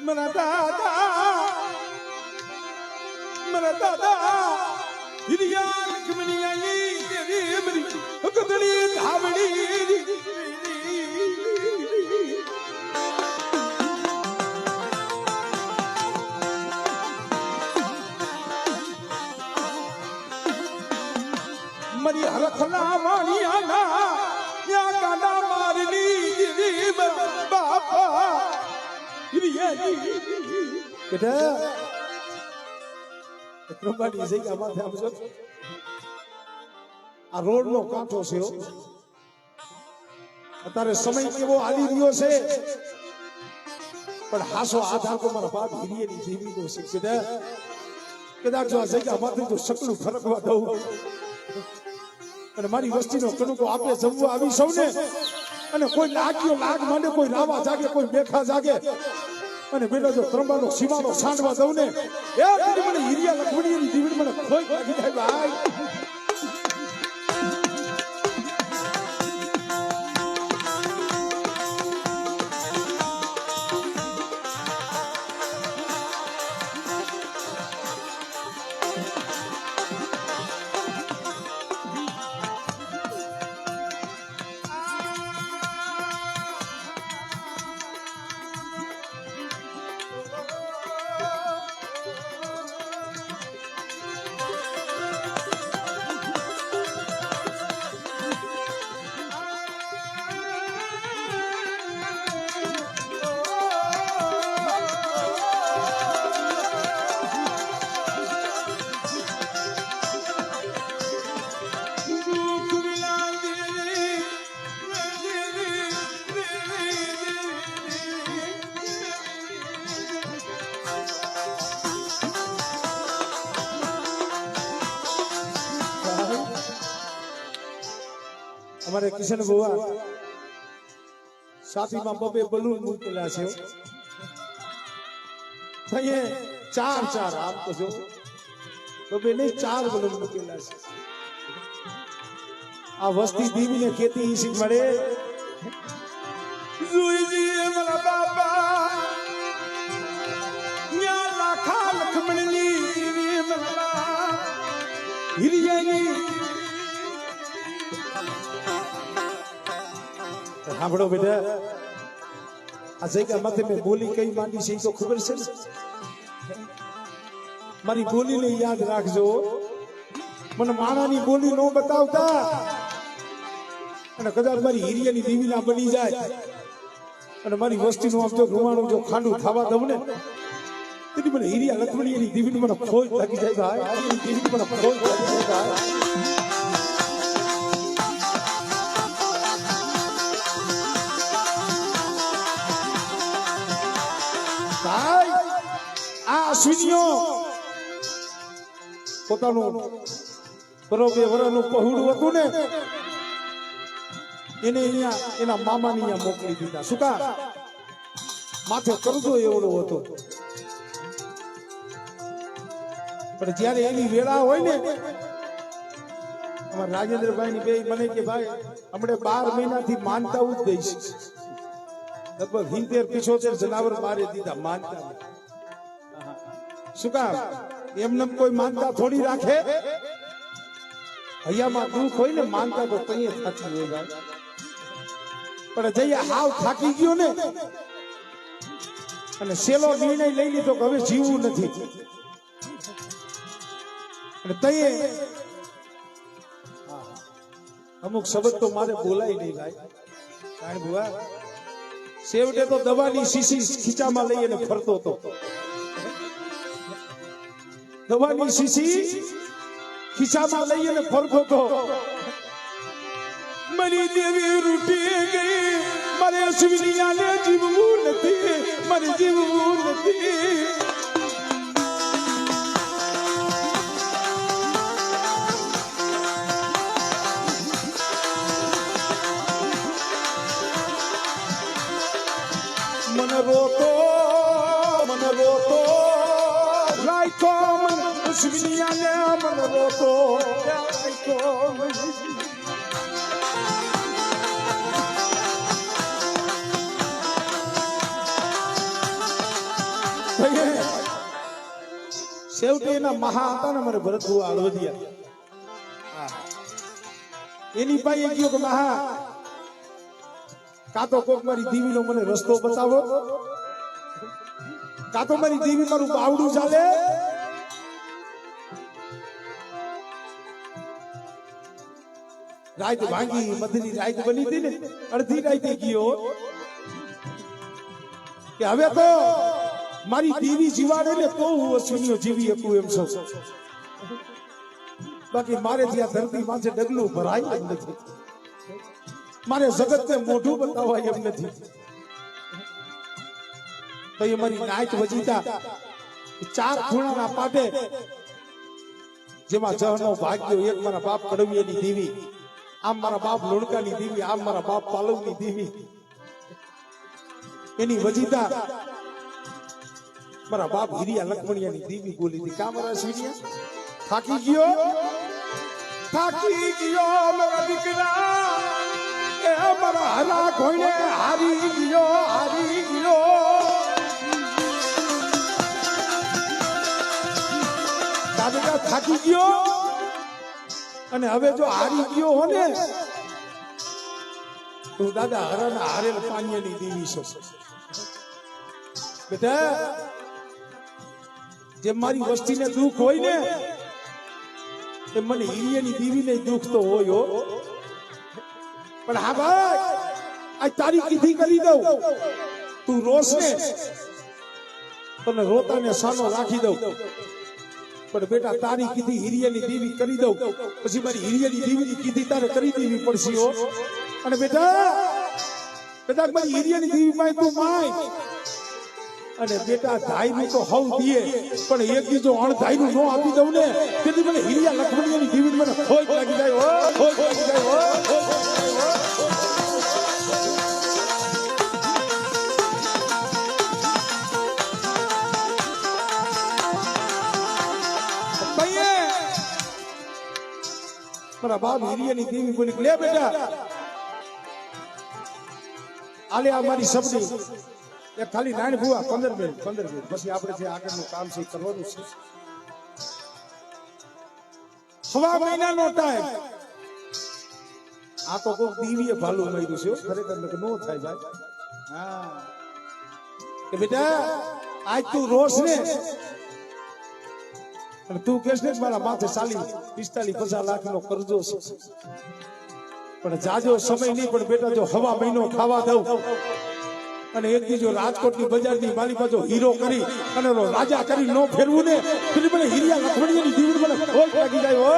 મારા દાદા હિરિયા લક્ષ્મણી આઈ દેવી મરી ગગડી ધાવડી મરી હરખના વાણિયાના યા ગાડા મારલી દેવી બાપા હિરિયા બેટા પ્રભાની જગ્યા માથે આપજો આ રોડ નો કાંઠો છે અત્યારે સમય કેવો હાલી રહ્યો છે પણ હાસો આધાર તો મારા બાપ હિરિયેની જીવી નો છે કદાચ જો આ જગ્યા માથે તો સકલું ફરકવા દઉં અને મારી વસ્તીનો કણુકો આપે જમવા આવી સૌને અને કોઈ લાગ્યો લાગ માંડે કોઈ રાવા જાગે કોઈ બેઠા જાગે અને બેટા જો ત્રંબાનો સીમાનો સાંડવા દઉં ને એ મને હિરિયા લક્ષ્મણીની જીવન મને ખોઈ લાગી જાય ભાઈ हमारे किशन बुआ साथी में बबे बलून मूकेला છે થઈએ ચાર ચાર આમ તો જો બબે ને ચાર બલૂન મૂકેલા છે આ વસ્તી દીવીને ખેતી ઈસી મળે જોઈજી મારા બાપા ન્યા લાખા લખમણની મારા હિરિયાની સાંભળો બેટા આ જગ્યા માથે મેં બોલી કઈ માંડી છે તો ખબર છે મારી બોલીને યાદ રાખજો મને માણાની બોલી નો બતાવતા અને કદાચ મારી હિરિયાની દીવીના બની જાય અને મારી વસ્તીનું આમ જો રૂમાણું જો ખાંડું ખાવા દઉં ને તેથી મને હિરિયા લક્ષ્મણીની દીવીની મને ફોજ લાગી જાય ભાઈ દીવીની મને ફોજ લાગી જાય અશ્વિનીઓ પોતાનું બરોબર વરનું પહોળું હતું ને એને અહીંયા એના મામાની અહીંયા મોકલી દીધા શું કા માથે કરજો એવડો હતો પણ જ્યારે એની વેળા હોય ને અમારા રાજેન્દ્રભાઈ ની બે મને કે ભાઈ હમણે 12 મહિનાથી માનતા જ દઈશ લગભગ 70-75 જનાવર મારે દીધા માનતા શું કામ એમને કોઈ માનતા થોડી રાખે હૈયામાં દુઃખ હોય ને માનતા તો તઈએ થતી હોય ભાઈ પણ જઈએ હાવ થાકી ગયો ને અને સેલો નિર્ણય લઈ લીધો કે હવે જીવવું નથી અને તઈએ અમુક શબ્દ તો મારે બોલાય નહીં ભાઈ કારણ ભુવા સેવટે તો દવાની શીશી ખીચામાં લઈને ફરતો હતો દવાની શીશી ખીચામાં લઈને ફરતો તો મારી દેવી રૂટી ગઈ મારે અશ્વિનીયાને જીવવું નથી મારે જીવવું નથી મને રોતો રાઈકો મને અશ્વિનીયાને મને રોતો રાઈકો છેવટે એના મહા હતા ને મારે ભરત બુઆ હળવદિયા, એની પાસે ગયો કે મહા કાં તો કોક મારી દીવીનો મને રસ્તો બતાવો, કાં તો મારી દીવી મારું બાવડું ચાલે. રાત ભાંગી મધની રાત બની હતી ને, અડધી રાતે ગયો કે હવે તો મારી દીવી જીવાડે ને તો હું અશ્વિનીઓ જીવી શકું એમ છું, બાકી મારે ત્યાં ધરતી માથે ડગલું ભરાય એમ નથી, મારે જગતને મોઢું બતાવાય એમ નથી. તો એ મારી નાચ વજીતા ચાર ખૂણાના પાટે, જેમાં જહનો ભાગ્યો, એક મારા બાપ કડવીયાની દેવી, આમ મારા બાપ લોણકાની દેવી, આમ મારા બાપ પાલવની દેવી, એની વજીતા મારા બાપ હિરિયા લખમણિયાની દેવી બોલી હતી. કા મારા શિરિયા થાકી ગયો મારા દીકરા, એ મારા હરા ઘોડે હારી ગયો. દાદા થાકી ગયો અને હવે જો હારી ગયો હો ને તો દાદા હરાના હારેલ પાણીની દેવી છો. બેટા જે મારી વસ્તીને દુઃખ હોય ને એ મને હિરિયાની દેવીને દુઃખ તો હોય હો. પણ હા ભાઈ, આ તારી કીધી કરી દઉં, તું રોસ ને તને રોતાને સાનો રાખી દઉં, પણ બેટા તારી કીધી હિરિયાની દેવી કરી દઉં, પછી મારી હિરિયાની દેવીની કીધી તારે કરી દેવી પડશે હો. અને બેટા કદાચ મારી હિરિયાની દેવી માં તું માય અને બેટા ધાઈ નું તો હવ દીએ, પણ એક બીજો અણધાઈ નું નો આપી દઉં ને તેથી મને હિરિયા લખમણિયાની દેવી મને ખોજ લાગી જાય હો, ખોજ લાગી જાય હો. મારા બાપ હિરિયાની દેવી બોલી, લે બેટા આલે આ મારી સબડી એ ખાલી નાની ભુવા 15 મિનિટ પછી આપણે જે આગળનું કામ છે કરવાનું છે. સવા મહિનાનો ટાઈમ. આ તો કોઈ દેવીએ ભાલું માર્યું છે ખરેખર, નો થાય ભાઈ. હા કે બેટા આજ તું રોસ ને અને તું કેસ ને મારા માથે 40-45-50 લાખ નો કરજો છે, પણ જાજો સમય નહીં, પણ બેટા જો હવા મહિનો ખાવા દઉં અને એક બીજો રાજકોટની બજારની મારી બાજુ હીરો કરી અને રાજા કરી નો ફેરવું ને પછી મને હિરિયા લખમણિયાની દેવી મને ખોટ લાગી જાય હો.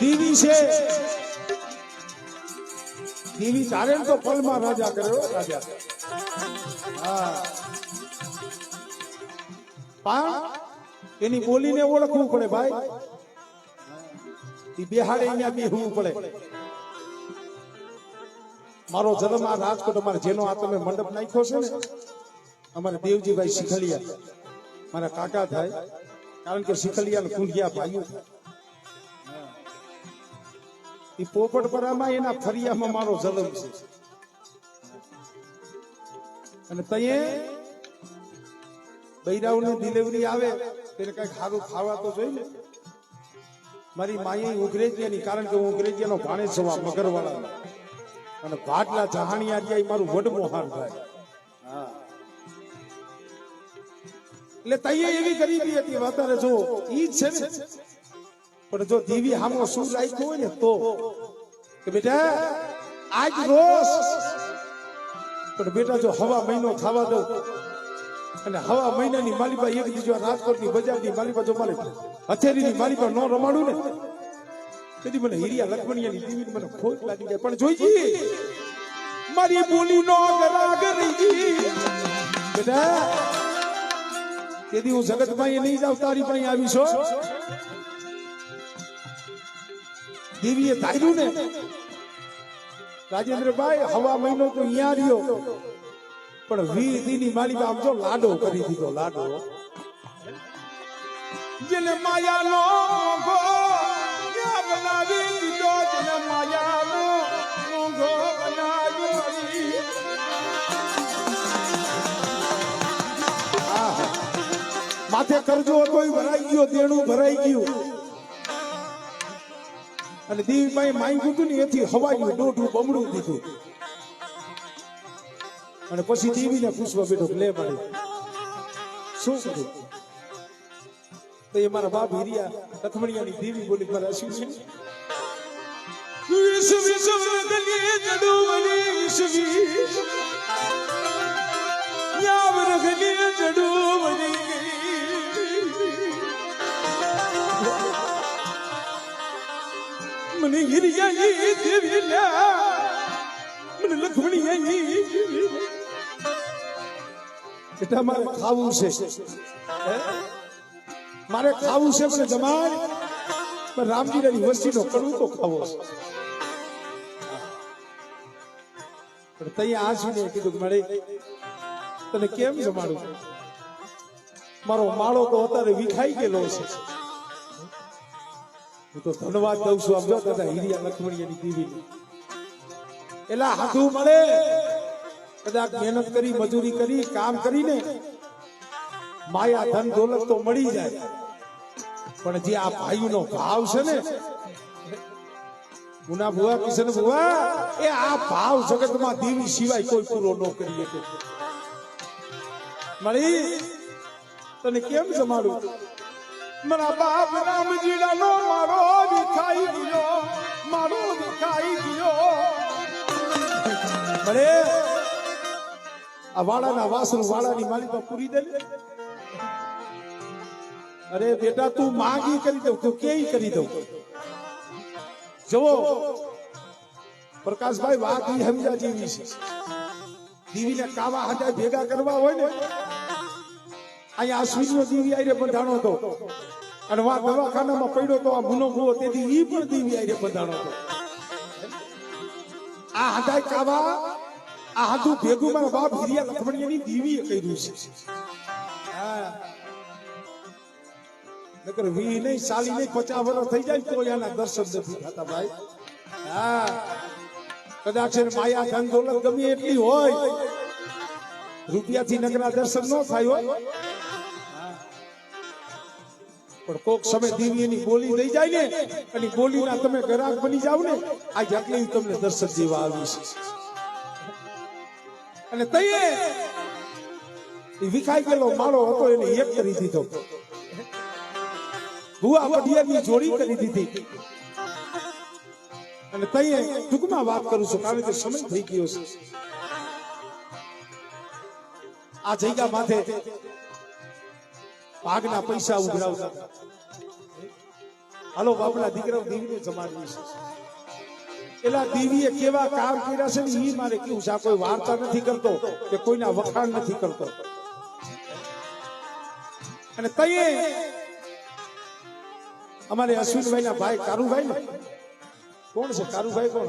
દેવી છે, દેવી તારે તો પલમાં રાજા કર્યો રાજા. હા પણ એની બોલીને ઓળખવું પડે ભાઈ, એ બેહાડે અહીંયા બેહવું પડે. મારો જન્મ આ રાજકોટ, અમારે જેનો આ તમે મંડપ નાખ્યો છે ને, અમારે દેવજીભાઈ શીખલિયા મારા કાકા થાય, કારણ કે શીખલિયા કુંડિયા ભાઈઓ થાય. એ પોપટપરામાં એના ફરિયામાં મારો જન્મ છે. અને તયે બૈરાઓની ડિલિવરી આવે તેને કઈક સારું ખાવા તો જોઈએ ને. મારી માએ ઉઘરેજિયાની, કારણ કે હું ઉઘરેજિયાનો ભાણે સવા મગરવાળા અને ભાટલા જહાણિયા મારું વડમોહાર થાય. એટલે તયે એવી ગરીબી હતી વાતારે જો ઈ છે ને, પણ જો દેવી હામો શું રાખ્યું હોય ને તો કે બેટા આજ રોજ, પણ બેટા જો હવા મહિનો ખાવા દઉં અને હવા મહિનાની માલિકા એક બીજો રાજકોટની બજારની માલિકા જો મારે હથેરીની માલિકા ન રમાડું ને તેથી મને હિરિયા લખમણિયાની દેવી મને ખોટ લાગી જાય. પણ જોઈજી મારી બોલી નો ગરાગ રહી બેટા, તેથી હું જગતમાં નહીં જાઉં, તારી પાસે આવીશો. દેવીએ ધાર્યું ને રાજેન્દ્રભાઈ હવા મહિનો તો અહીંયા રહ્યો, પણ 20 દીની માલિકા આમ જો લાડો કરી દીધો. લાડો જેને માયા નો બનાવી દીધો તને માયાનો ઊંઘો બનાવ્યો માથે કરજો કોઈ ભરાઈ ગયો દેણું ભરાઈ ગયું અને દેવી ભાઈ માંગ્યું હતું ને એથી હવાયું દોઢું બમડું દીધું અને પછી દેવીને પૂછવા બેઠો લે પડે શું કર્યું તો એ મારા બાપ હિરિયા લખમણિયાની દેવી બોલી મારા શું છે વિશ્વ વિશ્વ ગલી જડુવની વિશ્વ યાવર ગલી જડુવની મને હિરિયાની દેવી લા મને લખમણિયાની એટલે મારે ખાવું છે મારે ખાવું છે મને જમાડ પણ રામજીની વસ્તીનો કડવું તો ખાવો છે પણ તૈયા આંસુને કીધું મળે તને કેમ જમાડું મારો માળો તો અત્યારે વિખાઈ ગયેલો છે હું તો ધન્યવાદ દઉં છું આમ જો દાદા હિરિયા લખમણિયાની દેવી એલા હાથું મળે કદાચ મહેનત કરી મજૂરી કરી કામ કરીને માયા ધન દોલત તો મળી જાય પણ જે આ ભાઈનો ભાવ છે ને મુના ભુવા કિશન ભુવા એ આ ભાવ જગતમાં દેવી સિવાય કોઈ પૂરો ન કરી શકે મળી તને કેમ જમાડું મારા બાપ રામજીડાનો મારો વિખાઈ ગયો મળે આ વાળાના વાસણ વાળાની માલિકા પૂરી દે અરે બેટા તું માંગી કરી દઉં તું કેઈ કરી દઉં જુઓ પ્રકાશભાઈ વાત ઈ સમજા જેવી છે દીવીને કાવા હાથે ભેગા કરવા હોય ને અહીંયા અશ્વિનનો દીવી આઈને બંધાણો હતો અને વા દવાખાનામાં પડ્યો તો આ મુનો ભૂવો તેથી ઈ પણ દીવી આઈને બંધાણો હતો આ હાથાય કાવા આ હાથું ભેગું મારા બાપ હિરિયા લખમણિયાની દેવીએ કર્યું છે હા નકર 20 નહીં 40 નહીં 50 વર્ષ થઈ જાય તો એના દર્શન નથી થતા ભાઈ હા કદાચ માયા ધન દોલત ગમે એટલી હોય રૂપિયાથી નગરના દર્શન ન થાય હોય પણ કોક સમય દેવીની બોલી લઈ જાય ને અને બોલીના તમે ગ્રાહક બની જાવ ને આ જેટલી તમને દર્શન જેવા આવી છે અને તઈએ વિખાઈ ગયેલો માળો હતો એને એક કરી દીધો ભુવા પઢિયાની જોડી કરી દીધી અને તઈએ ટૂંકમાં વાત કરું છું કારણ કે સમય થઈ ગયો છે આ જગ્યા માથે ભાગના પૈસા ઉઘરાવતા હાલો બાપના દીકરાઓ દેવીને જમાડવી છે એલા દેવીએ કેવા કામ કર્યા છે ને એ મારે કેવું છે કોઈ વાર્તા નથી કરતો કે કોઈના વખાણ નથી કરતો અને તઈએ અમારે અશ્વિનભાઈ ના ભાઈ કારુભાઈ ને કોણ છે કારુભાઈ કોણ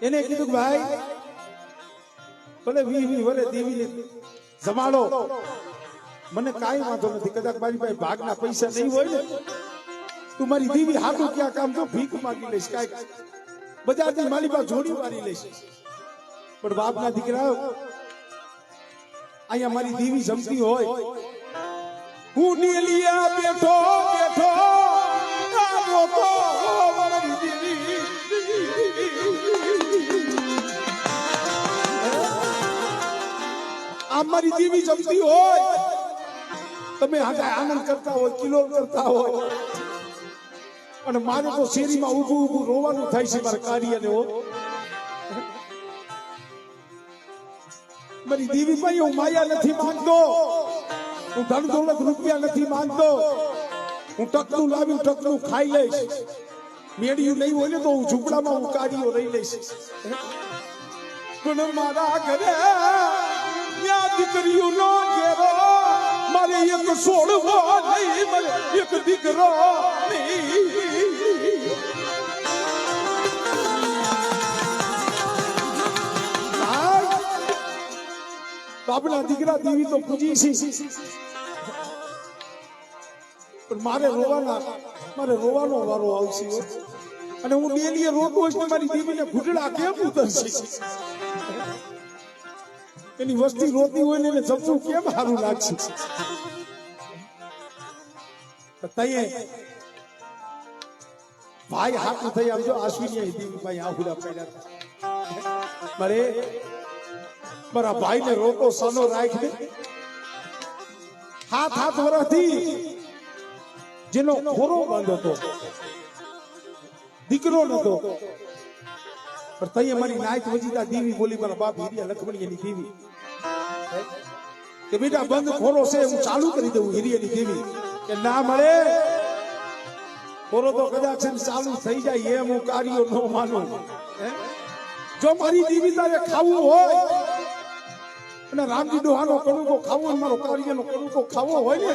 એને કીધું ભાઈ ભલે 20 વરે દેવીને જમાડો મને કાંઈ વાંધો નથી કદાચ મારી પાસે ભાગના પૈસા નહીં હોય ને તું મારી દેવી હાથું ક્યાં કામ તો ભીખ માંગી લઈશ કાંઈક બજારની મારી પાસે જોડી મારી લઈશ પણ બાપના દીકરા અહીંયા મારી દેવી જમતી હોય હું નીલિયા બેઠો આવો તો મારી દેવી આ મારી દેવી જમતી હોય તમે આનંદ કરતા હોય કિલો કરતા હોય અને મારે તો શેરીમાં ઊભું રોવાનું થાય છે મારા કાર્યને મારી દેવી ભાઈ હું માયા નથી માંગતો હું ધન દોલત રૂપિયા નથી માંગતો હું ટકલું લાવ્યું ટકલું ખાઈ લઈશ મેળ્યું નહીં હોય ને તો હું ઝૂંપડામાં હું કાર્યો રહી લઈશ પણ મારા ઘરે દીકરીઓ નો ઘેરો મારે એક છોડવો નહીં મારે એક દીકરો બાપના દીકરા દેવી તો પૂજી છે પણ મારે રોવાનો વારો આવશે હો. અને હું ડેલી રોતો હોઈશ ને મારી દેવીને ઘૂંટડા કેમ ઉતરશે? એની વસ્તી રોતી હોય ને એને જમવું કેમ સારું લાગશે? તઈએ ભાઈ હાથું થઈ આવજો. આશ્વિની દેવી ભાઈ આહુડા પડ્યા મારા ભાઈ ને રોતો સાનો રાખ દે. હાથ વર્ષથી જેનો ખોરો બંધ હતો, દીકરો નતો, પણ તઈએ મારી નાયક વજીતા દેવી બોલી, મારા બાપ હિરિયા લખમણી એની દેવી કે બેટા બંધ ખોરો છે, હું ચાલુ કરી દઉં. હિરિયાની દેવી કે ના મળે, ખોરો તો કદાચ ચાલુ થઈ જાય એમ હું કાર્યો ન માનું. જો મારી દેવી તારે ખાવું હોય અને રામજી ડોહાનો કણુકો ખાવો, મારો કાર્યનો કણુકો ખાવો હોય ને,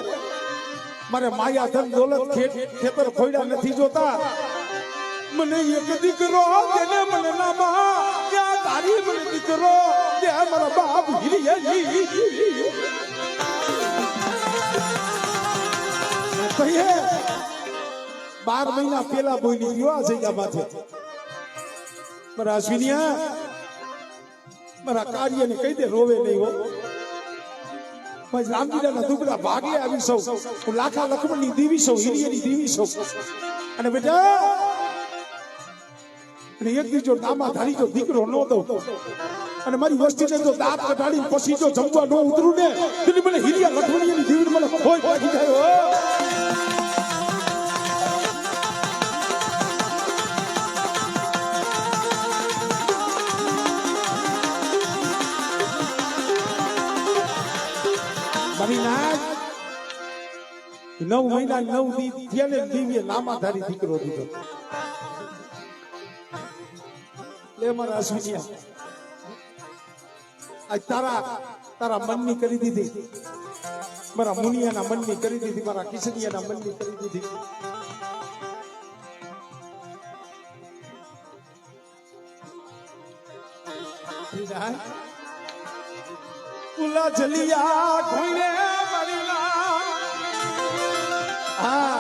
મારે માયા ધન દોલત ખેતર ખોયડા નથી જોતા. મને એક દીકરો દેને મને નામા, ત્યાં તારી મને દીકરો દે મારા બાપ હિરિયાજી. કહીએ 12 મહિના પેલા બોલી ગયો આ જગ્યા માથે. મારા અશ્વિનિયા મારા કાર્યને કહી દે રોવે નહીં હો. રામજીના દુબળા ભાગે આવી સૌ, હું લાખા લખમણની દેવી સૌ, હિરિયાની દેવી સૌ. અને બેટા અને એક દી જો નામાધારી જો દીકરો ન દઉં અને મારી વસ્તીને જો દાંત કઢાડી પછી જો જમવા ન ઉતરું ને, તો મને હિરિયા લખમણીની દેવી મને ખોઈ લાગી જાય. મારી નાક 9 મહિના 9 દી થયા ને, દેવીએ નામાધારી દીકરો દીધો. લે મારા અશ્વિનિયા, આજ તારા મનની કરી દીધી, મારા મુનિયાના મનની કરી દીધી, મારા કિશનિયાના મનની કરી દીધી. ઉલા જલિયા ઘોઈને હા,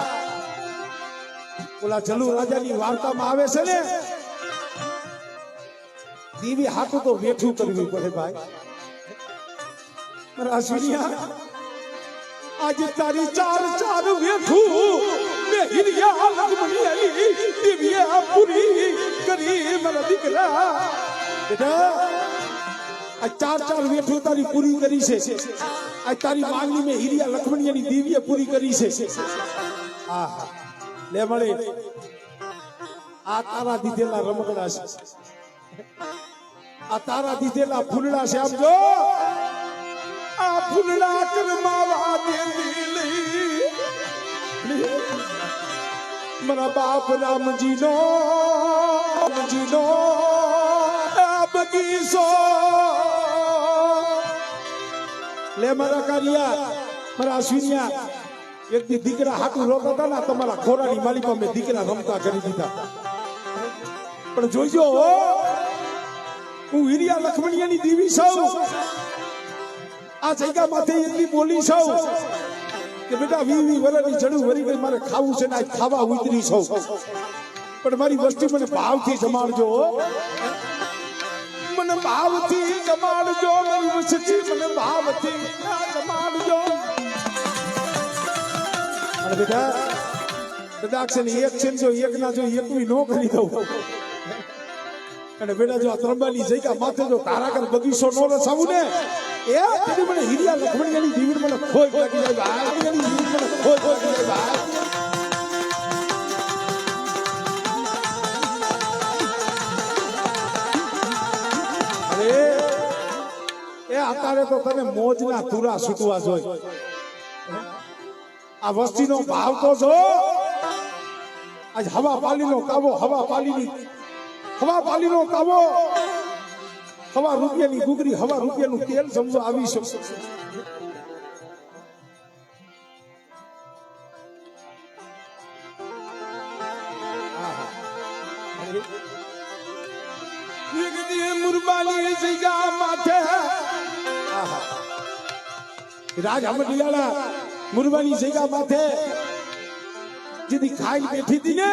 ઓલા જલુ રાજાની વાર્તામાં આવે છે ને, દેવી હાથું તો વેઠું કરવી પડે ભાઈ. મારા અશ્વિનિયા આજે તારી ચાર વેઠું મે હિરિયા લખમણી દેવીએ પૂરી કરી મારા દીકરા. બેટા આ ચાર વેઠું તારી પૂરી કરી છે. આ તારી માંગણી મેં હિરિયા લખમણીની દેવીએ પૂરી કરી છે. હા લે મળે, આ તારા દીધેલા રમકડા છે, આ તારા દીધેલા ફૂલડા છે. આમ જો આ ફૂલડા કરમાવા દેવી મારા બાપ રામજીનો બગીચો. લે મારા કારિયા, મારા અશ્વિનિયા, એક દી દીકરા હાટું રોતા હતા ને, તમારા ખોરાની માલિકા મેં દીકરા રમતા કરી દીધા. પણ જોઈજો હું હિરિયા લખમણીયાની દેવી છું. આ જગ્યા માથે એટલી બોલી છું કે બેટા 20 વર્ષની જડું વરી ગઈ, મારે ખાવું છે ને ખાવા ઉતરી છું. પણ મારી વસ્તી મને ભાવથી જમાડજો, મને ભાવથી જમાડજો, મારી વસ્તી મને ભાવથી જમાડજો. અને બેટા કદાચ છે ને એક છે જો એક ના જો એકવી નો કરી દઉં. અને બેટા જો આ ત્રંબાની જગ્યા માથે જો તારા કર બગીચો નો રસાવું ને, એ તેની મને હિરિયા લખમણીયાની દેવી મને ખોઈ લાગી જાય ભાઈ. મને ખોઈ લાગી જાય ભાઈ. એ અત્યારે તો તને મોજના તુરા છૂટવા જોઈએ. આ વસ્તીનો ભાવ તો જો, આજ હવા પાલીનો કાવો, હવા પાલીનો કાવો, હવા રૂપિયાની ગુગરી, હવા રૂપિયાનું તેલ સમજો આવી શકશે. મુરબાની જગ્યા માથે રાજ હમડિયાળા મુરબાની જગ્યા માથે જેથી ખાઈ બેઠી હતી ને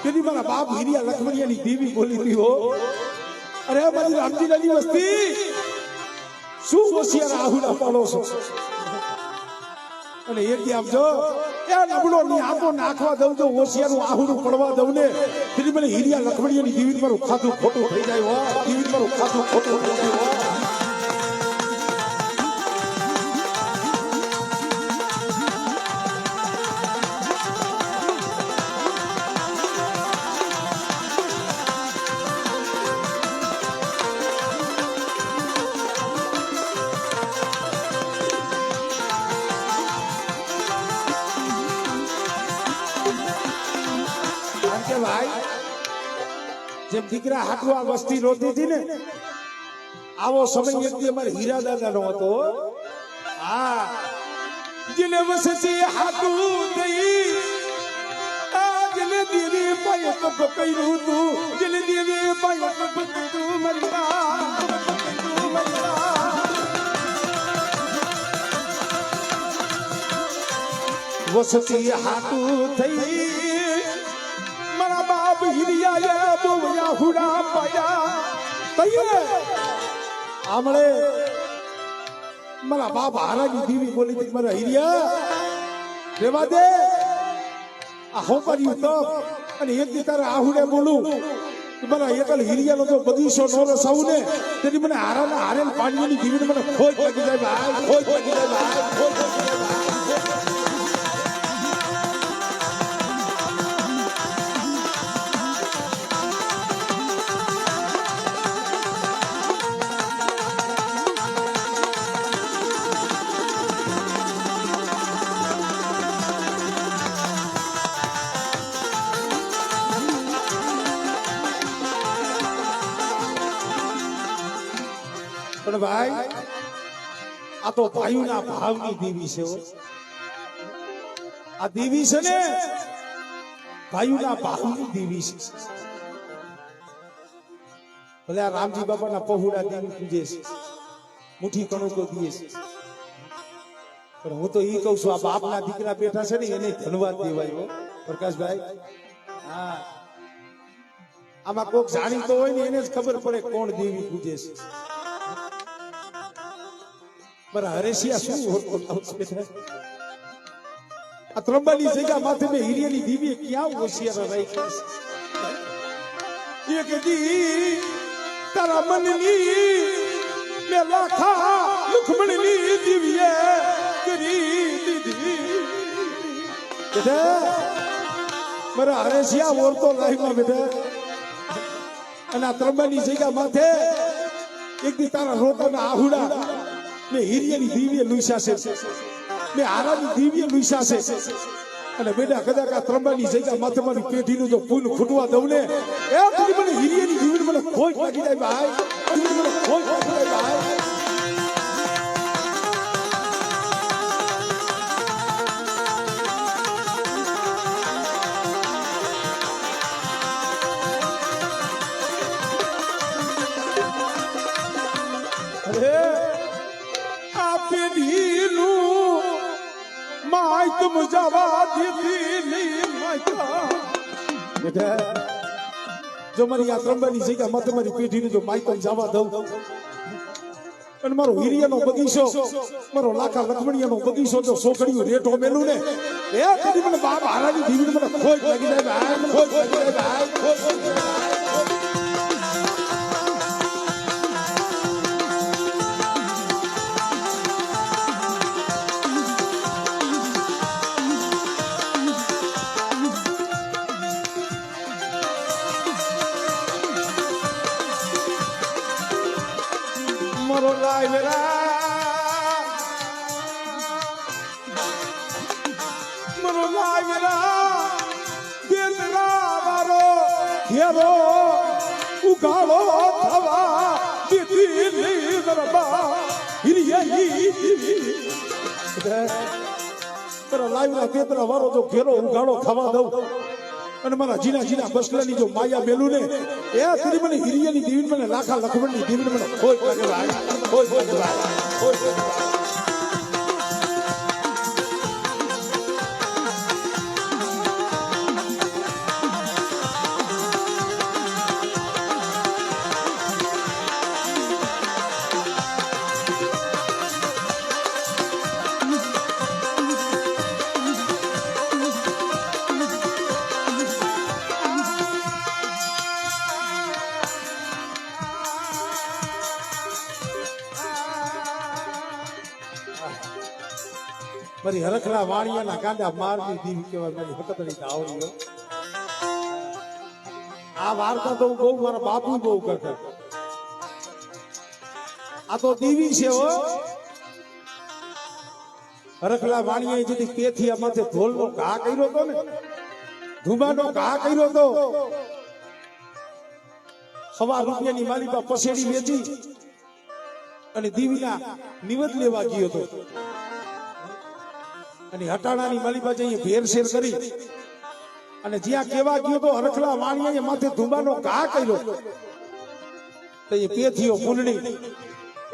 તેથી મારા બાપ હીરિયા લખમણિયાની દેવી બોલી હતી હો અરે મારી રામજીલાની વસ્તી શું હોશિયાર આહુડા પાડો છો અને એ આમ જો એ નબળો ની આંખો નાખવા દઉં તો હોશિયારું આહુડું પડવા દઉં ને તેથી મને હીરિયા લખમણિયાની દેવી મારું ખાતું ખોટું થઈ જાય હો દેવી મારું ખાતું ખોટું થઈ જાય હો જેમ દીકરા હાટવા વસ્તી રોતી હતી ને આવો સમય એક દી અમારે હીરા દાદા નો હતો હા જેને વસતી હાટુ થઈ જેને દેવી પાય તો પકડ્યું તું જેને દેવી પાય તો પકડ્યું મરતા વસતી હાટુ થઈ મારા બાપ હિરિયા બોયા હુડા પાયા કહીએ આમળે મારા બાપ હારાની દેવી બોલી હતી મારા હિરિયા રેવા દે આ હો કર્યું તો અને એક દી તારે આહુડે બોલું મારા એકલ હિરિયાનો જો બગીચો નો રસાવું ને તેથી મને હારાના હારેલ પાણીની દેવીને મને ખોજ લાગી જાય ભાઈ ખોજ લાગી જાય ભાઈ ખોજ લાગી જાય ભાઈ પણ ભાઈ આ તો ભાઈઓના ભાવની દેવી છે આ દેવી છે ને ભાઈઓના ભાવની દેવી છે ભલે આ રામજી બાપાના પહોળા દેવી પૂજે છે મુઠ્ઠી કણુકો દીએ છે પણ હું તો ઈ કહું છું આ બાપના દીકરા બેઠા છે ને એને ધન્યવાદ દેવાય હો પ્રકાશભાઈ હા આમાં કોક જાણીતો હોય ને એને જ ખબર પડે કોણ દેવી પૂજે છે મારા હરેશિયા શું આ ત્રંબાની જગ્યા માથે મેં હિરિયાની દીવી ક્યાં હોશિયાર રાખી એક દી તારા મનની મેં લાખા લુખમણની દીવીએ કરી દીધી બેટા મારા હરેશિયા ઓરતો લાઈમાં બેટા અને આ ત્રંબાની જગ્યા માથે એક દી તારા રોતાના આહુડા મેં હિરિયાની દીવીએ લુઈસા છે મેં હારાની દીવીએ લુઈસા છે અને બેટા કદાચ આ ત્રંબાની જગ્યા માથે મારી પેઢીનું જો પૂન ફૂટવા દઉં ને એ પછી મને હિરિયાની દીવીને મને ખોજ લાગી જાય ભાઈ મને ખોજ લાગી જાય ભાઈ तुम जवा दीदी बेटा जो मारी आ ત્રંબાની જગ્યા મત મારી પેઢીને જો માઈકમ જવા દઉં અને મારો હિરિયાનો બગીચો મારો લાખા લખમણિયાનો બગીચો જો સોકડીયું રેટો મેલું ને એ કદી મને બાપ હારાની દીવીને મને ખોજ લાગી જાય ભાઈ ખોજ લાગી જાય ભાઈ ખોજ લાગી જાય मरो लाय मेरा देतरा वारो घेरो उगाड़ो थवा दीदी दरबा हिरियाई तेरा लाय मेरा देतरा वारो जो घेरो उगाड़ो थवा दઉં અને મારા જીના જીના બસલાની જો માયા મેલું ને એ તેરી મને હિરિયાની દેવીને મને લાખા લખમણની દેવીને મને ખોજ લાગે ભાઈ ખોજ લાગે ભાઈ ખોજ લાગે ભાઈ મારી હરખલા વાણિયાના કાંડા મારની દીવી કહેવાય મારી હકતની ધાવડીઓ. આ વાર્તા તો હું બહુ મારા બાપુ બહુ કરતા. આ તો દીવી છે હો. હરખલા વાણિયાએ જેથી પેથિયા માથે ઢોલનો ઘા કર્યો હતો ને, ધુમાનો ઘા કર્યો હતો, 1.5 રૂપિયાની માલિકા પસેડી વેચી અને દીવીના નિવેદ લેવા ગયો હતો. અને હટાણાની માલિકા જઈએ ભેરસેર કરી અને જ્યાં કેવા ગયો તો હરખલા વાણિયાએ માથે ધુમાનો ઘા કર્યો તો એ પેથીઓ ફૂલડી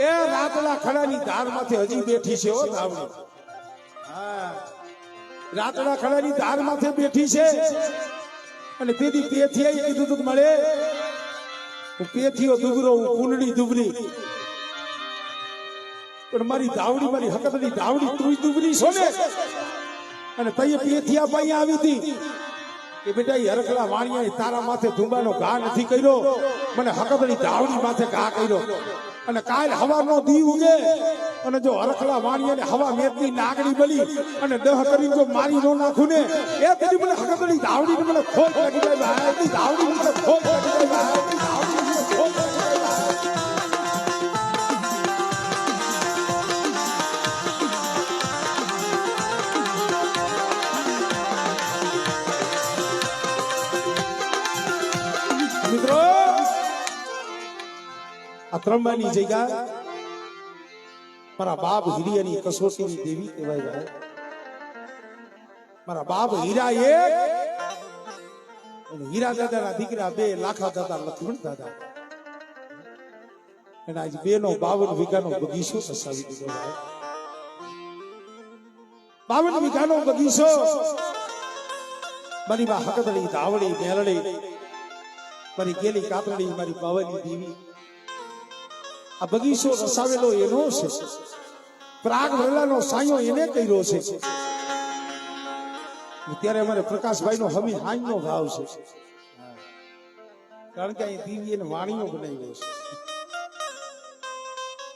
એ રાતલા ખડાની ધાર માથે હજી બેઠી છે હો ધાવણી. હા, રાતડા ખડાની ધાર માથે બેઠી છે. અને તેથી પેથિયાએ કીધું તું મળે હું પેથીઓ દુબરો હું ફૂલડી દુબરી, પણ મારી ધાવડી મારી હકતની ધાવડી તું દુબરી છો ને. અને તઈએ પેથિયા પાસે આવી હતી કે બેટા એ હરખલા વાણિયાએ તારા માથે ધુંબાનો ઘા નથી કર્યો, મને હકતની ધાવડી માથે ઘા કર્યો. અને કાલ હવાનો દી ઉગે અને જો હરખલા વાણિયાને હવા મેઘની નાગડી બળી અને દહ કરી જો મારી નો નાખું ને એ કદી મને હકતની ધાવડી મને ખોટ લાગી જાય ભાઈ. ધાવડી મને ખોટ લાગી જાય ભાઈ. ધાવડી મને ખોટ લાગી જાય ભાઈ. મિત્રો આ ત્રંબાની જગ્યા મારા બાપ હીરિયાની કસોટીની દેવી કહેવાય ભાઈ. મારા બાપ હીરા એક અને હીરા દાદાના દીકરા 2 લાખા દાદા લક્ષ્મણ દાદા. અને આજ 2 નો 52 વીઘાનો બગીચો વસાવી દીધો ભાઈ. 52 વીઘાનો બગીચો મારી બા હકતડી ધાવડી મેલડી મારી ગેલી કાતરડી મારી બાવલી દેવી. આ બગીચો રસાવેલો એનો છે, પ્રાગ વરલાનો સાયો એને કર્યો છે. ત્યારે અમારે પ્રકાશભાઈ નો હમી હાઈ નો ભાવ છે, કારણ કે અહીં દેવી એને વાણીઓ બનાવ્યો છે.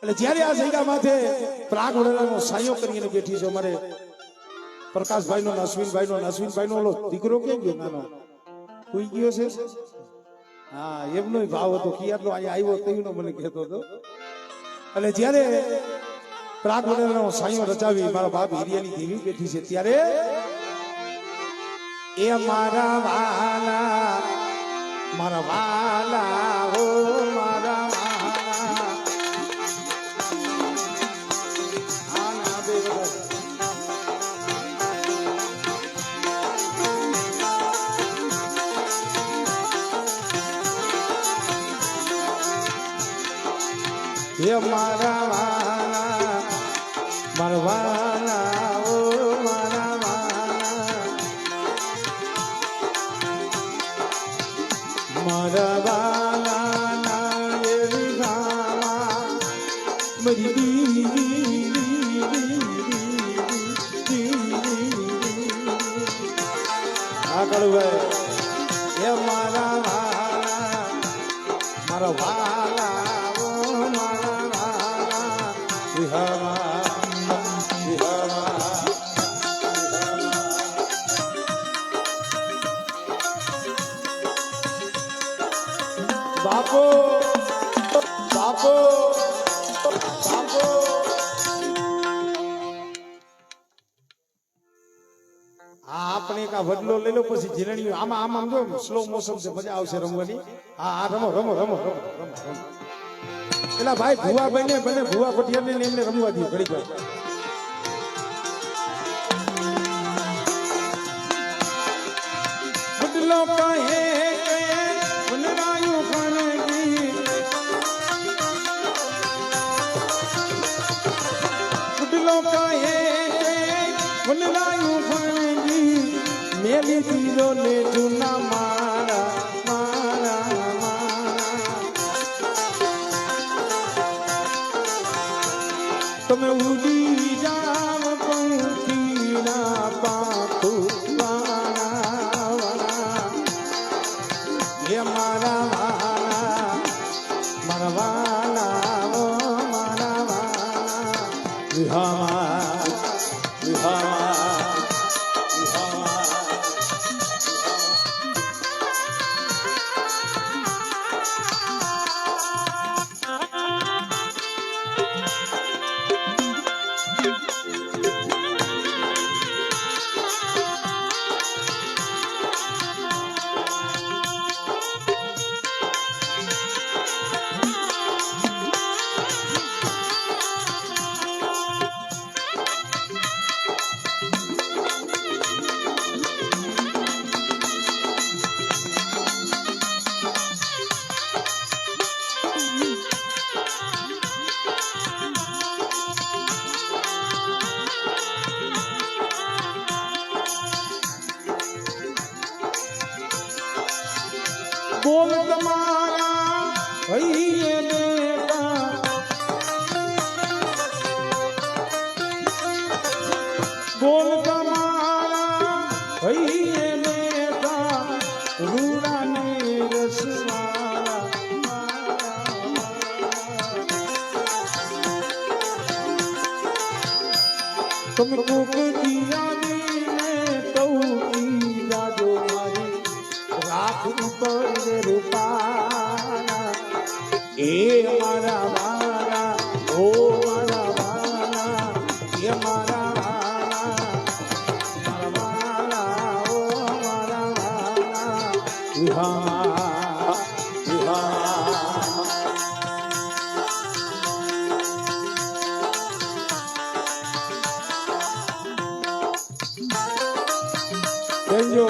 એટલે જયારે આ જગ્યા માથે પ્રાગ વરલાનો સાયો કરીને બેઠી છે અમારે પ્રકાશભાઈ નો અશ્વિનભાઈ નો ઓલો દીકરો કેમ ગયો નાનો કોઈ ગયો છે. હા, એમનો ભાવ હતો કિયારનો અહીંયા આવ્યો તેવીનો મને કહેતો હતો. એટલે જ્યારે પ્રાગ વડેલાનો સાયો રચાવી મારા બાપ હિરિયાની દેવી બેઠી છે ત્યારે એ મારા વાલા હો મારા હે મારા વાલા ઓ મારા વાલા ના એ ગાવા મારી આગળ ભાઈ હે મારા વાલા બાપો બાપો બાપો. આપણે કા વડલો લઈ લો પછી જીરણીઓ આમાં આમ જો સ્લો મોશન છે, મજા આવશે રમવાની. હા રમો રમો રમો રમો રમો. એલા ભાઈ ભુવા બને ભુવા પટિયાર ને એમને રમવા દે ઘડી વાર. વડલો કહે વનરાયું ફરગી, વડલો કહે વનરાયું ફરગી, મેલી દીધો ને જૂના મારા તમે ઉડી જાવ પંખી ના પાખું હે મારા વાલા ઓ મારા વાલા. તમે કોક દિયાને તૌકી જાજો મારી રાખ ઉપર રૂપાના એ મારા વાલા ઓ મારા વાલા એ મારા વાલા ઓ મારા વાલા વિહા વિહા Benjo.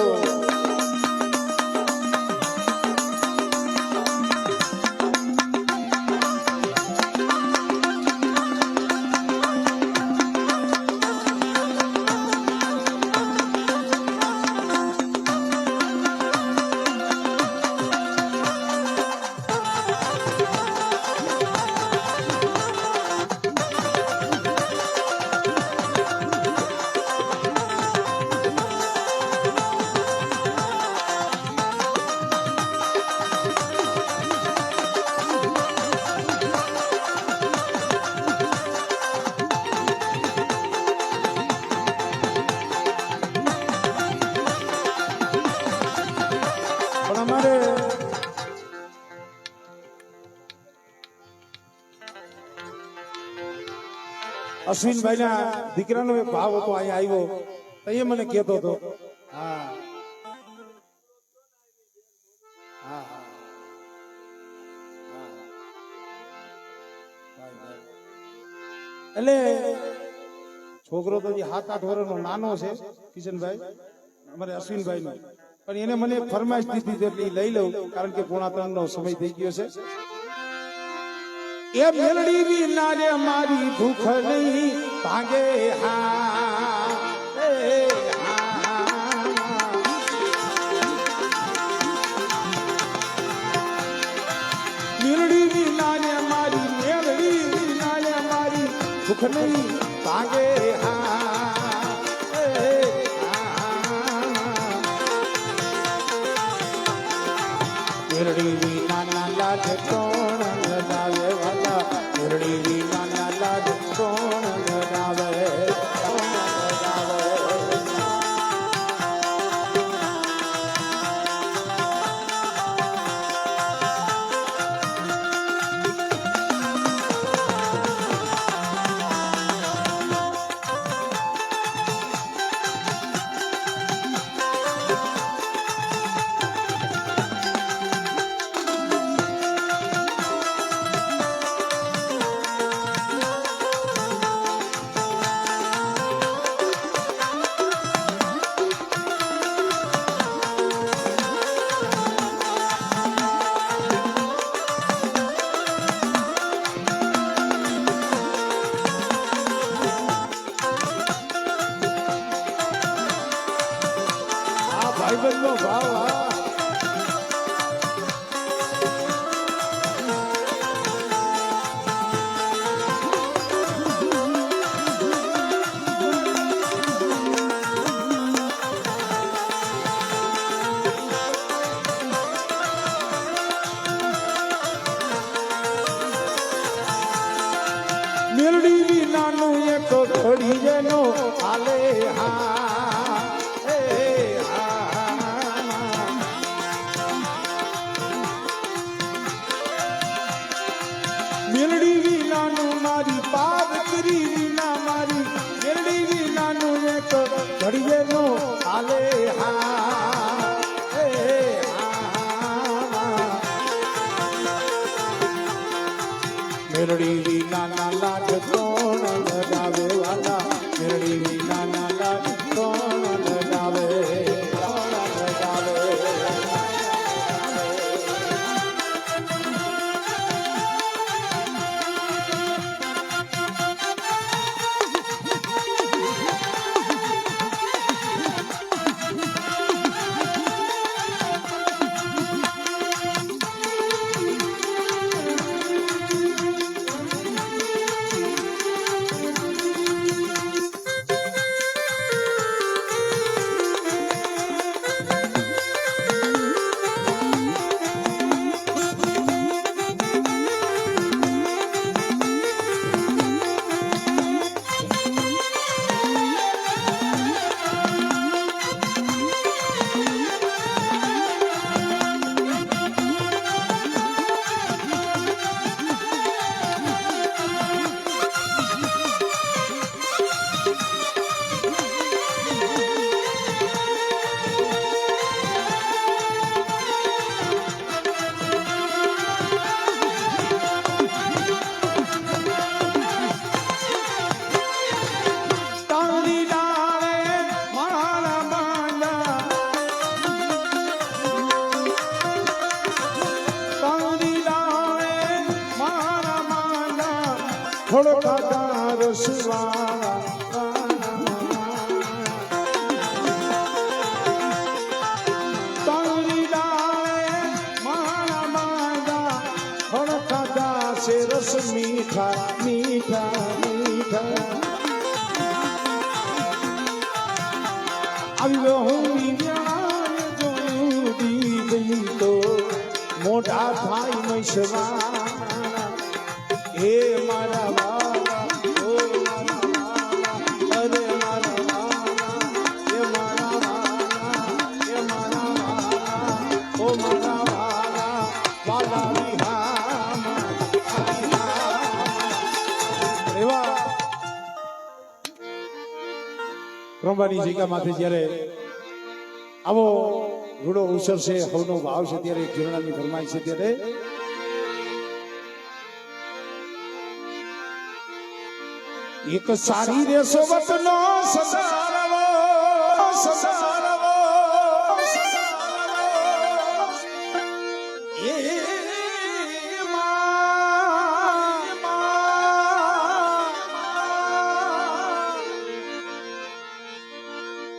અશ્વિનભાઈ ના દીકરાનો એક ભાવ હતો અહીંયા આવ્યો તો એ મને કહેતો હતો હા હા એટલે છોકરો તો 7-8 વર્ષનો નાનો છે કિશનભાઈ અમારે અશ્વિનભાઈ નો પણ એને મને ફરમાઈશ દીધી એટલે લઈ લઉં કારણ કે 2:45 નો સમય થઈ ગયો છે એ મેલડી વિના રે મારી ભૂખ નહીં ભાગે હા મેલડી વિના રે મારી મેલડી વિના રે મારી ભૂખ નહીં ભાગે હા મેલડી વિના ના લાજ કોણ લગાવે વાલા મેલડી વિના ના લાજ કોણ લગાવે ભાઈબંધનો ભાવ મેલડી વિનાનું એક ઘડી જેનો હાલે હા મેલડી વિનાનું મારી પાવકરી વિના મારી મેલડી વિનાનું એક ઘડીએનો હાલે હા મેલડી વિનાના લાજ કોણ લગાવે વાલા મેલડી વિનાના લાજ કોણ લગાવે ઓળખાતા રસવાળા તારી ડાળે મારા મારા ઓળખાતા છે રસ મીઠા મીઠા મીઠા આવ્યો હું મોઢા થાય મૈસવા હે મારા વાલા ઓ મારા વાલા અરે મારા વાલા હે મારા વાલા હે મારા વાલા ઓ મારા વાલા વાલા વિહામા એવા પ્રભાની જગ્યા માથે જ્યારે આવો રૂડો ઉછર છે હવનો ભાવ છે ત્યારે જીવનાની ફરમાઈ છે ત્યારે એક સારી રે સોબતનો સદારવો સદારવો એ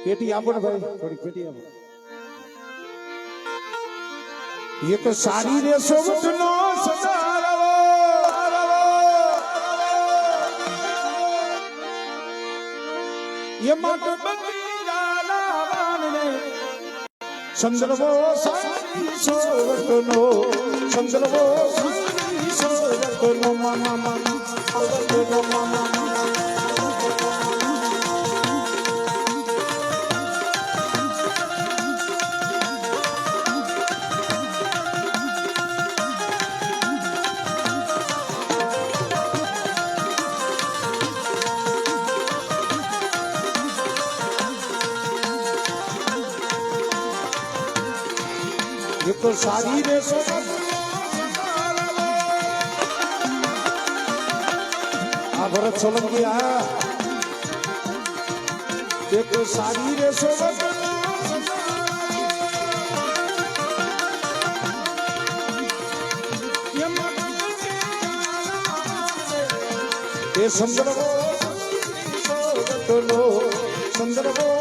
પેટી આપો ને ભાઈ થોડી પેટી આપો એક સારી રે સોબતનો સદારવો એ માટે બગીરાના વાનને સંદર્ભો સારી સોબતનો સંદર્ભો સારી સોબતનો મામા મામા તો સારી રે આ ભરત સોલંકી આ દેખો સારી રે એ સંદર્ભો સંદર્ભો સંદર્ભો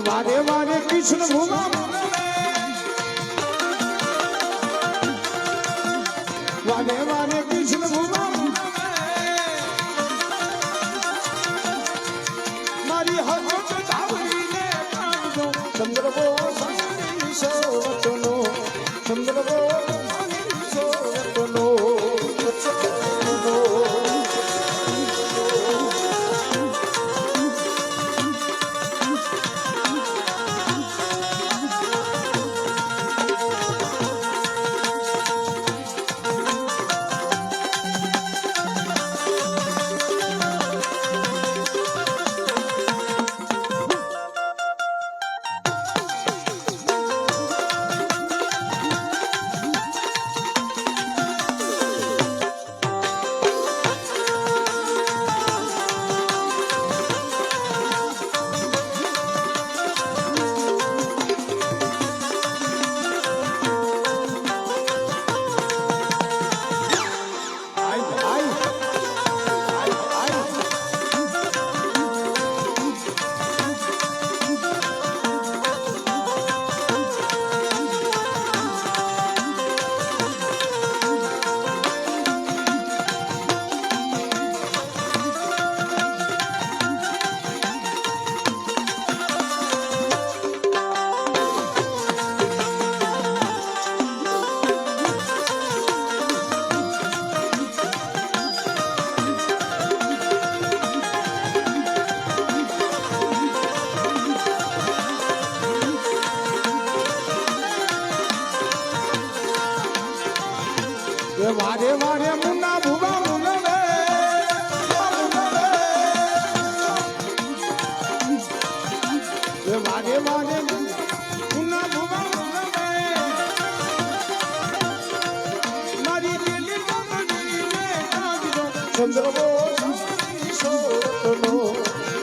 વારે વારે કૃષ્ણ ભૂમા વારે વારે કૃષ્ણ ભૂમા મારી હકત ધાવડીને કાઢો ચંદ્રબો સારી સોવતનો ચંદ્રબો સારી સોવતનો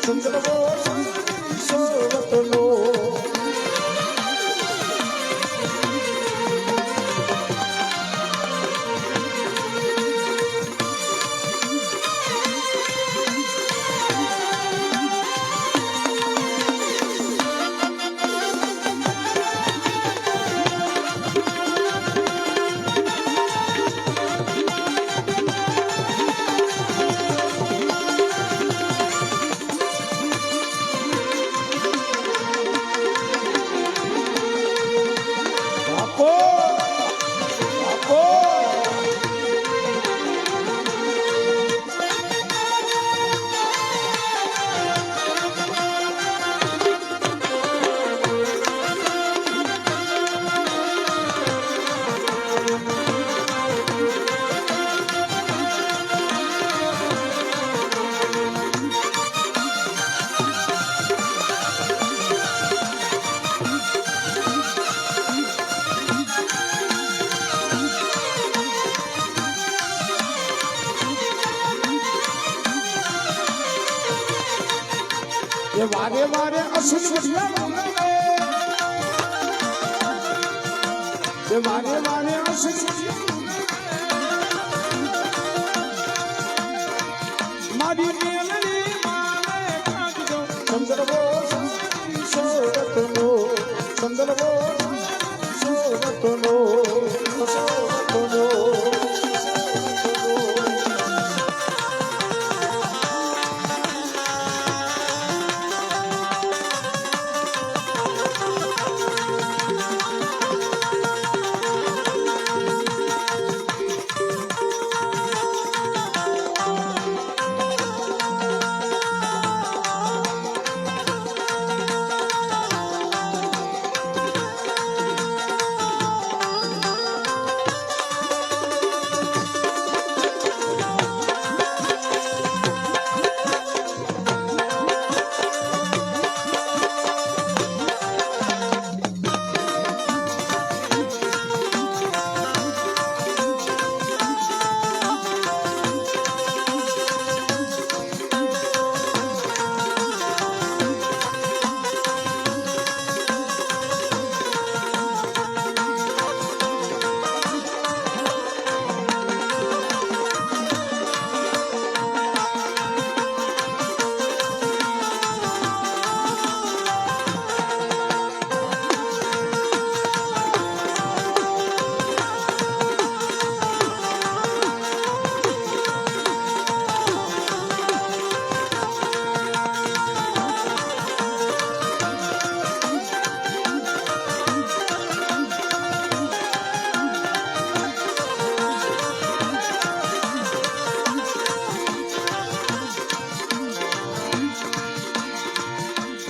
ચંદ્રવો સોવતનો ये वारे वारे असुर बढ़िया ये वारे वारे असुर मारी मेलनी माने काटो चंद्रवो सोरतनो चंद्रवो सोरतनो सोरतनो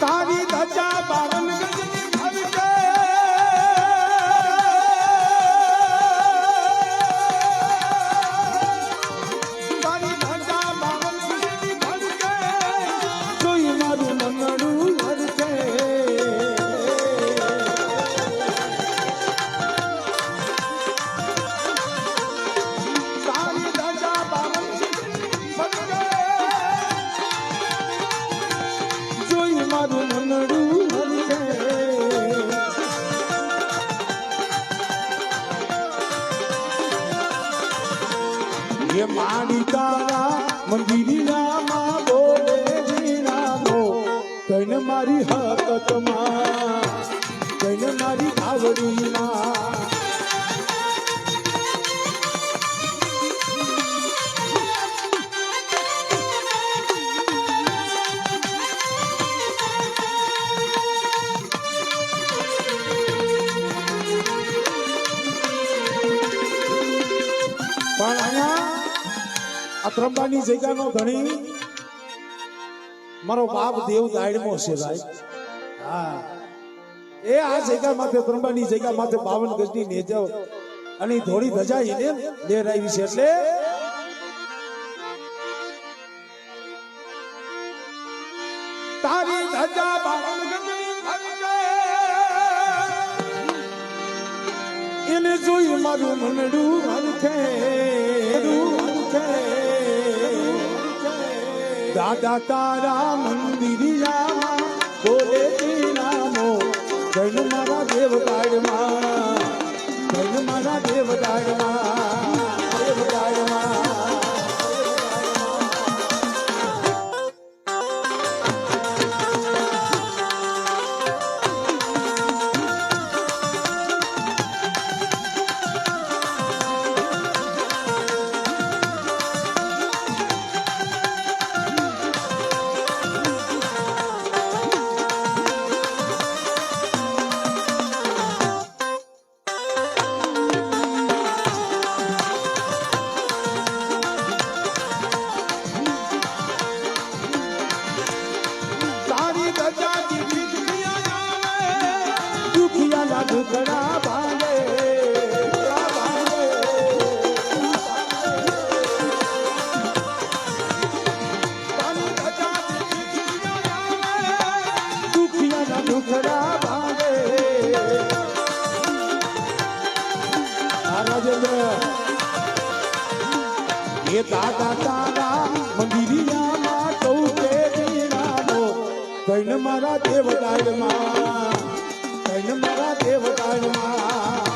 तारी धजा बावन गजनी भर के तारी धजा बावन गजनी भर के जोई मारू मनड़ू भर के तारी धजा बावन गजनी भर के जोई मारू मनड़ू भर के ये माड़ी तारा मंदिरी नामा बोले जी नामो कन मारी हकत मां कन मारी आवड़ी मां પણ અહીંયા આ ત્રંબાની જગ્યાનો ધણી મારો બાપ દેવ દાયડમો છે ભાઈ હા એ આ જગ્યા માથે ત્રંબાની જગ્યા માથે 52 ગજની નેજાવ અને ધોળી ધજા એને લેર આવી છે એટલે તારી ધજા 52 ગજની એને જોઈ મારું મનડું હરખે દાદા તારા મંદિરિયામાં બોલે નામો જૈન મારા દેવદાડમાં જૈન મારા દેવદાડમાં દેવદાડમાં દુખડા ભાંગે દુખિયાના દુખડા ભાંગે રાજેન્દ્ર એ દાદા તારા મંદિરિયામાં ચૌકે નામો જૈન મારા દેવદાડમાં જૈન મારા દેવદાડમાં